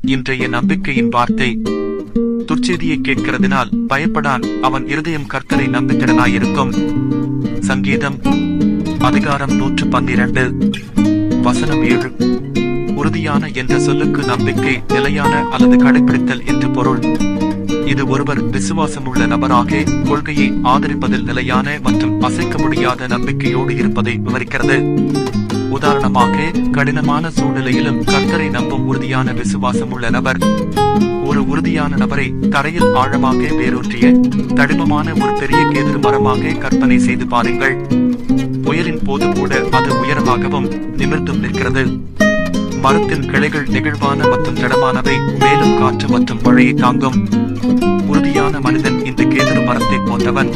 இன்றைய நம்பிக்கையின் வார்த்தை. துர்ச்செய்தியை கேட்கிறதினால் பயப்படான், அவன் இருதயம் கர்த்தரை நம்பித்திடனாயிருக்கும். சங்கீதம் அதிகாரம் 112 வசனம் 7. உறுதியான என்ற சொல்லுக்கு நம்பிக்கை, நிலையான அல்லது கடைபிடித்தல் என்று பொருள். இது ஒருவர் விசுவாசமுள்ள நபராக கொள்கையை ஆதரிப்பதில் நிலையான மற்றும் அசைக்க முடியாத நம்பிக்கையோடு இருப்பதை விவரிக்கிறது. உதாரணமாக, கடினமான சூழ்நிலையிலும் கர்த்தரை நம்பும் உறுதியான விசுவாசமுள்ள நபர். ஒரு உறுதியான நபரை தரையில் ஆழமாக வேரூன்றிய தடிமமான ஒரு பெரிய கேதுரு மரமாக கற்பனை செய்து பாருங்கள். புயலின் போது கூட அது உயரமாகவும் நிமிர்ந்தும் நிற்கிறது. மரத்தின் கிளைகள் நெகிழ்வான மற்றும் திடமானவை, மேலும் காற்று மற்றும் மழையை தாங்கும். உறுதியான மனிதன் இந்த கேதுரு மரத்தை போன்றவன்.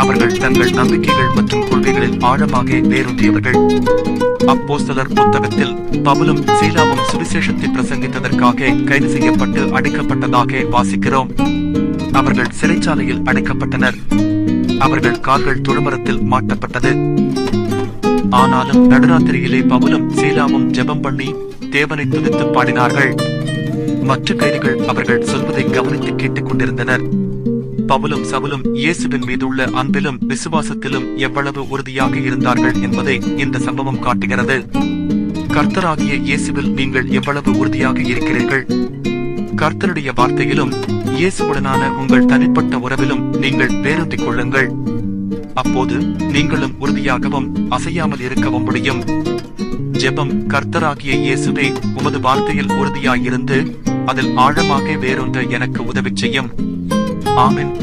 அவர்கள் தங்கள் நம்பிக்கைகள் மற்றும் கொள்கைகளில் ஆழமாக வேரூன்றியவர்கள். அப்போஸ்தலர் புத்தகத்தில் பவுலும் சீலாவும் சுவிசேஷத்தை பிரசங்கித்ததற்காக கைது செய்யப்பட்டு அடைக்கப்பட்டதாக வாசிக்கிறோம். அவர்கள் சிறைச்சாலையில் அடைக்கப்பட்டனர். அவர்கள் கால்கள் துழுமரத்தில் மாட்டப்பட்டது. ஆனாலும் நடுராத்திரியிலே பவுலும் சீலாவும் ஜெபம் பண்ணி தேவனை துதித்து பாடினார்கள். மற்ற கைதிகள் அவர்கள் சொல்வதை கவனித்து கேட்டுக் கொண்டிருந்தனர். பவுலும் சவுலும் இயேசுவின் மீதுள்ள அன்பிலும் விசுவாசத்திலும் எவ்வளவு உறுதியாக இருந்தார்கள் என்பதை இந்த சம்பவம் காட்டுகிறது. கர்த்தராகிய இயேசுவில் நீங்கள் எவ்வளவு உறுதியாக இருக்கிறீர்கள்? கர்த்தருடைய வார்த்தையிலும் இயேசுவுடனான உங்கள் தனிப்பட்ட உறவிலும் நீங்கள் வேரூன்றிக் கொள்ளுங்கள். அப்போது நீங்களும் உறுதியாகவும் அசையாமல் இருக்கவும் முடியும். ஜெபம். கர்த்தராகிய இயேசுவே, உமது வார்த்தையில் உறுதியாயிருந்து அதில் ஆழமாக வேரூன்ற எனக்கு உதவி செய்யும். ஆமென்.